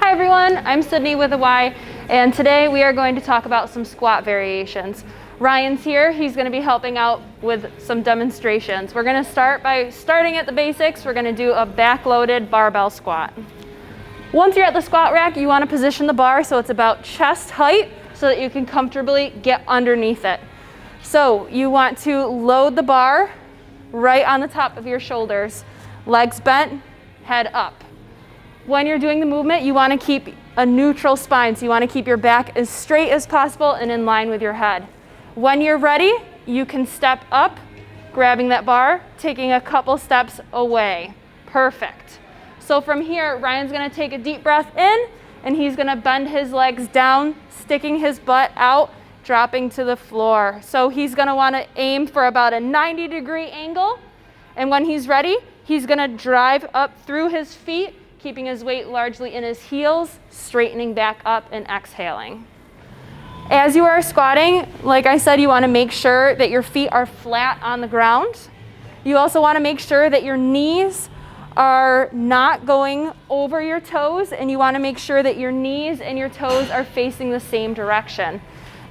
Hi everyone, I'm Sydney with a Y, and today we are going to talk about some squat variations. Ryan's here, he's going to be helping out with some demonstrations. We're going to start by starting at the basics. We're going to do a back-loaded barbell squat. Once you're at the squat rack, you want to position the bar so it's about chest height so that you can comfortably get underneath it. So you want to load the bar right on the top of your shoulders, legs bent, head up. When you're doing the movement, you want to keep a neutral spine, so you want to keep your back as straight as possible and in line with your head. When you're ready, you can step up, grabbing that bar, taking a couple steps away. Perfect. So from here, Ryan's going to take a deep breath in, and he's going to bend his legs down, sticking his butt out, dropping to the floor. So he's going to want to aim for about a 90-degree angle, and when he's ready, he's going to drive up through his feet, keeping his weight largely in his heels, straightening back up and exhaling. As you are squatting, like I said, you want to make sure that your feet are flat on the ground. You also want to make sure that your knees are not going over your toes, and you want to make sure that your knees and your toes are facing the same direction.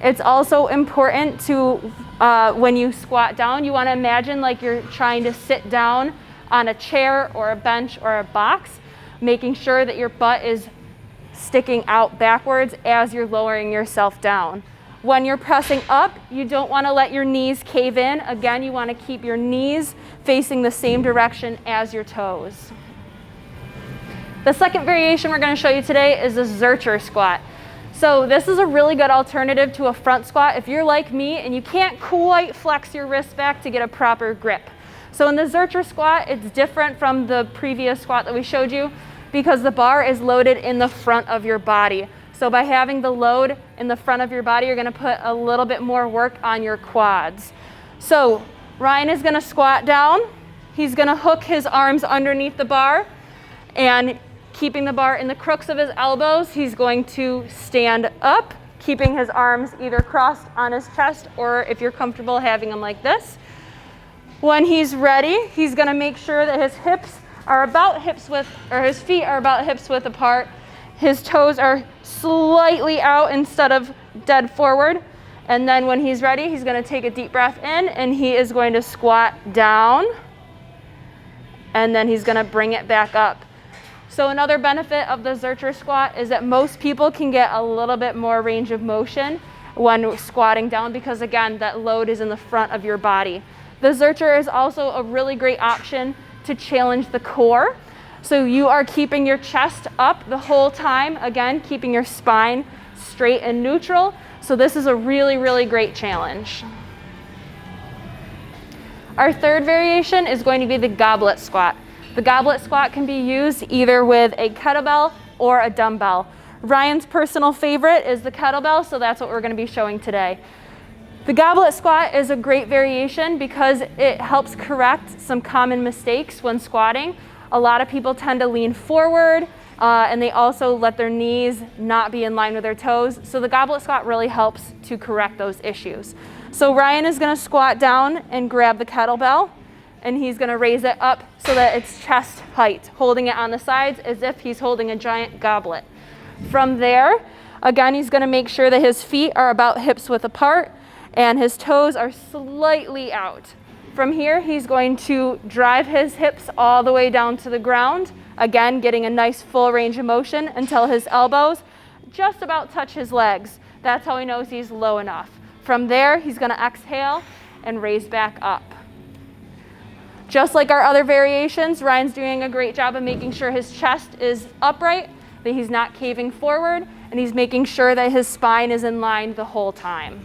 It's also important to, when you squat down, you want to imagine like you're trying to sit down on a chair or a bench or a box, making sure that your butt is sticking out backwards as you're lowering yourself down. When you're pressing up, you don't want to let your knees cave in. Again, you want to keep your knees facing the same direction as your toes. The second variation we're going to show you today is the Zercher Squat. So this is a really good alternative to a front squat if you're like me and you can't quite flex your wrists back to get a proper grip. So in the Zercher Squat, it's different from the previous squat that we showed you because the bar is loaded in the front of your body. So by having the load in the front of your body, you're going to put a little bit more work on your quads. So Ryan is going to squat down. He's going to hook his arms underneath the bar, and keeping the bar in the crooks of his elbows, he's going to stand up, keeping his arms either crossed on his chest or, if you're comfortable, having them like this. When he's ready, he's going to make sure that his hips are about hips width, or his feet are about hips width apart. His toes are slightly out instead of dead forward. And then when he's ready, he's going to take a deep breath in, and he is going to squat down, and then he's going to bring it back up. So another benefit of the Zercher Squat is that most people can get a little bit more range of motion when squatting down because, again, that load is in the front of your body. The Zercher is also a really great option to challenge the core. So you are keeping your chest up the whole time, again, keeping your spine straight and neutral. So this is a really, really great challenge. Our third variation is going to be the Goblet Squat. The Goblet Squat can be used either with a kettlebell or a dumbbell. Ryan's personal favorite is the kettlebell, so that's what we're going to be showing today. The Goblet Squat is a great variation because it helps correct some common mistakes when squatting. A lot of people tend to lean forward, and they also let their knees not be in line with their toes. So the Goblet Squat really helps to correct those issues. So Ryan is going to squat down and grab the kettlebell, and he's going to raise it up so that it's chest height, holding it on the sides as if he's holding a giant goblet. From there, again, he's going to make sure that his feet are about hips width apart, and his toes are slightly out. From here, he's going to drive his hips all the way down to the ground, again, getting a nice full range of motion until his elbows just about touch his legs. That's how he knows he's low enough. From there, he's going to exhale and raise back up. Just like our other variations, Ryan's doing a great job of making sure his chest is upright, that he's not caving forward, and he's making sure that his spine is in line the whole time.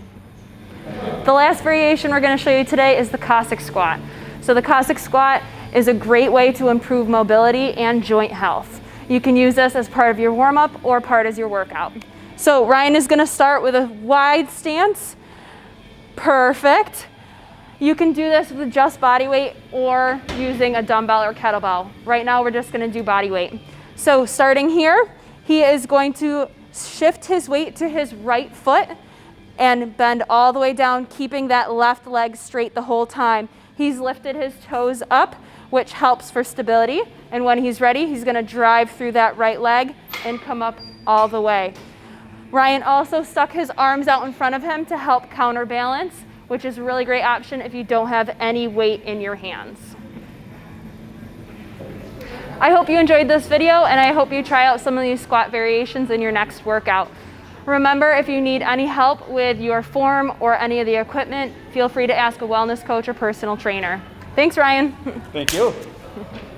The last variation we're going to show you today is the Caustic Squat. So the Caustic Squat is a great way to improve mobility and joint health. You can use this as part of your warm-up or part as your workout. So Ryan is going to start with a wide stance. Perfect. You can do this with just body weight or using a dumbbell or kettlebell. Right now we're just going to do body weight. So starting here, he is going to shift his weight to his right foot and bend all the way down, keeping that left leg straight the whole time. He's lifted his toes up, which helps for stability. And when he's ready, he's gonna drive through that right leg and come up all the way. Ryan also stuck his arms out in front of him to help counterbalance, which is a really great option if you don't have any weight in your hands. I hope you enjoyed this video, and I hope you try out some of these squat variations in your next workout. Remember, if you need any help with your form or any of the equipment, feel free to ask a wellness coach or personal trainer. Thanks, Ryan. Thank you.